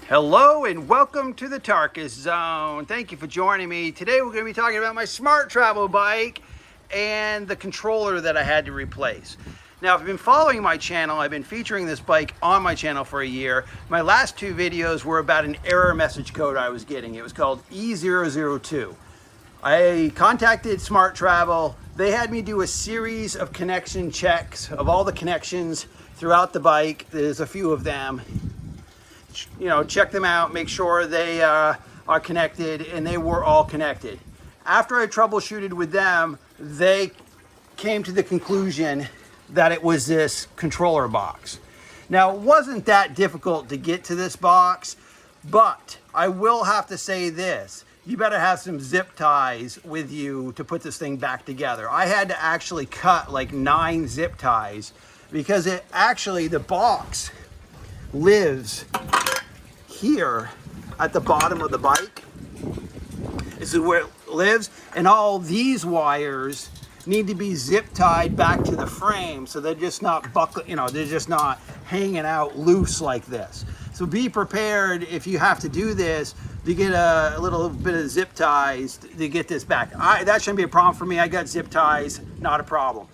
Hello and welcome to the Tarkus Zone. Thank you for joining me. Today we're going to be talking about my SMARTRAVEL bike and the controller that I had to replace. Now, if you've been following my channel, I've been featuring this bike on my channel for a year. My last two videos were about an error message code I was getting. It was called E002. I contacted SMARTRAVEL. They had me do a series of connection checks of all the connections throughout the bike. There's a few of them. Check them out, make sure they are connected, and they were all connected. After I troubleshooted with them, they came to the conclusion that it was this controller box. Now, it wasn't that difficult to get to this box, but I will have to say this. You better have some zip ties with you to put this thing back together. I had to actually cut like 9 zip ties because the box lives here at the bottom of the bike. This is where it lives, and all these wires need to be zip tied back to the frame so they're just not they're just not hanging out loose like this. So be prepared if you have to do this to get a little bit of zip ties to get this back. That shouldn't be a problem for me. I got zip ties, not a problem.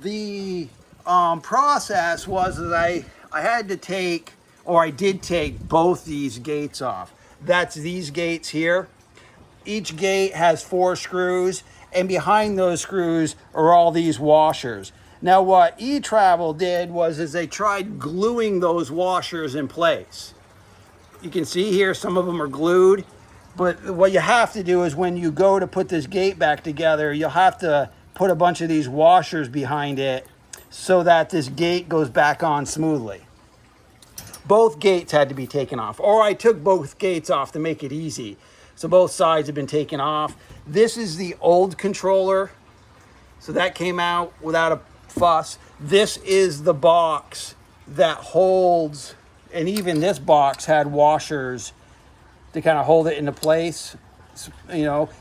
The process was that I had to take, or I did take, both these gates off. That's these gates here. Each gate has 4 screws, and behind those screws are all these washers. Now what E002 did is they tried gluing those washers in place. You can see here some of them are glued, but what you have to do is when you go to put this gate back together, you'll have to put a bunch of these washers behind it so that this gate goes back on smoothly. Both gates had to be taken off, or I took both gates off to make it easy. So both sides have been taken off. This is the old controller. So that came out without a fuss. This is the box that holds, and even this box had washers to kind of hold it into place.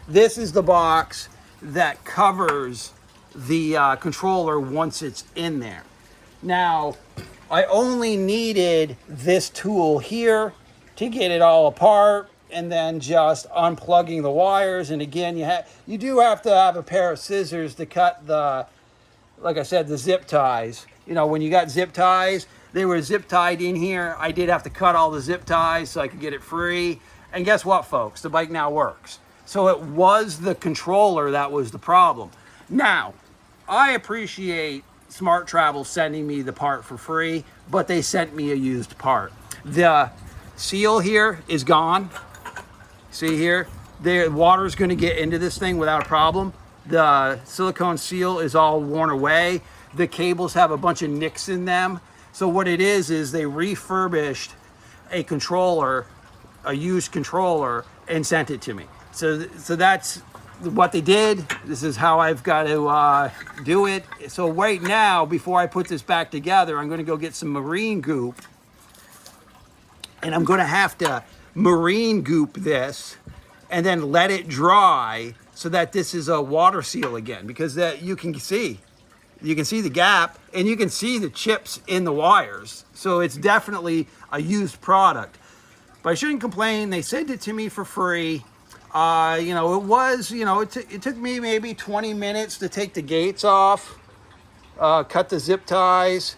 This is the box that covers the controller once it's in there. Now, I only needed this tool here to get it all apart, and then just unplugging the wires. And again, you do have to have a pair of scissors to cut like I said, the zip ties. When you got zip ties, they were zip tied in here. I did have to cut all the zip ties so I could get it free. And guess what, folks? The bike now works. So it was the controller that was the problem. Now, I appreciate SMARTRAVEL sending me the part for free, but they sent me a used part. The seal here is gone. See here, the water is going to get into this thing without a problem. The silicone seal is all worn away. The cables have a bunch of nicks in them. So what it is they refurbished a controller, a used controller, and sent it to me. So that's what they did. This is how I've got to do it. So right now, before I put this back together, I'm going to go get some marine goop, and I'm going to have to marine goop this and then let it dry so that this is a water seal again, because that you can see the gap and you can see the chips in the wires. So it's definitely a used product, but I shouldn't complain. They sent it to me for free. It took me maybe 20 minutes to take the gates off, cut the zip ties,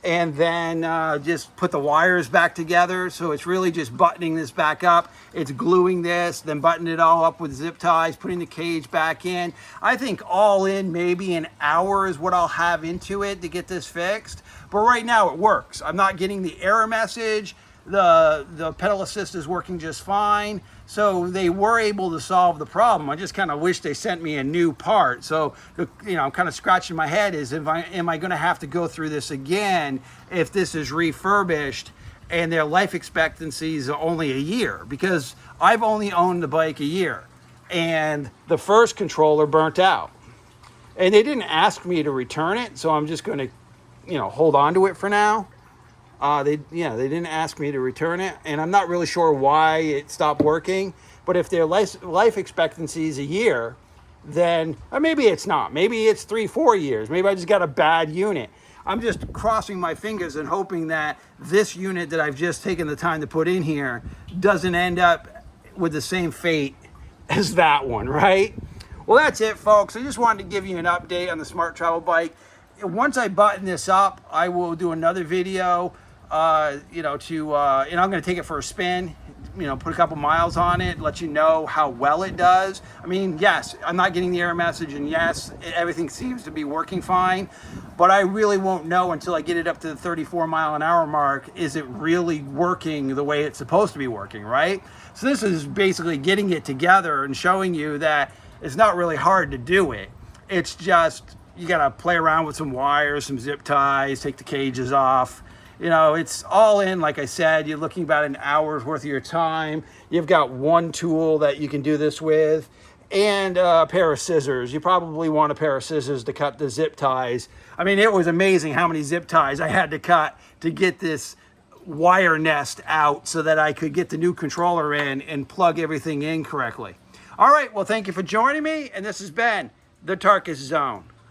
and then just put the wires back together. So it's really just buttoning this back up. It's gluing this, then buttoning it all up with zip ties, putting the cage back in. I think all in maybe an hour is what I'll have into it to get this fixed. But right now it works. I'm not getting the error message. The pedal assist is working just fine. So they were able to solve the problem. I just kind of wish they sent me a new part. So, I'm kind of scratching my head am I going to have to go through this again if this is refurbished and their life expectancy is only a year? Because I've only owned the bike a year, and the first controller burnt out. And they didn't ask me to return it, so I'm just going to, hold on to it for now. They didn't ask me to return it, and I'm not really sure why it stopped working. But if their life expectancy is a year, then or maybe it's not. Maybe it's 3-4 years. Maybe I just got a bad unit. I'm just crossing my fingers and hoping that this unit that I've just taken the time to put in here doesn't end up with the same fate as that one, right? Well, that's it, folks. I just wanted to give you an update on the Smart Travel bike. Once I button this up, I will do another video, and I'm going to take it for a spin, put a couple miles on it, let you know how well it does. I mean, yes, I'm not getting the error message, and yes, everything seems to be working fine, but I really won't know until I get it up to the 34-mile-an-hour mark. Is it really working the way it's supposed to be working, right? So this is basically getting it together and showing you that it's not really hard to do it. It's just, you gotta play around with some wires, some zip ties, take the cages off. It's all in, like I said, you're looking about an hour's worth of your time. You've got one tool that you can do this with, and a pair of scissors. You probably want a pair of scissors to cut the zip ties. I mean, it was amazing how many zip ties I had to cut to get this wire nest out so that I could get the new controller in and plug everything in correctly. All right, well, thank you for joining me, and this has been the Tarkus Zone.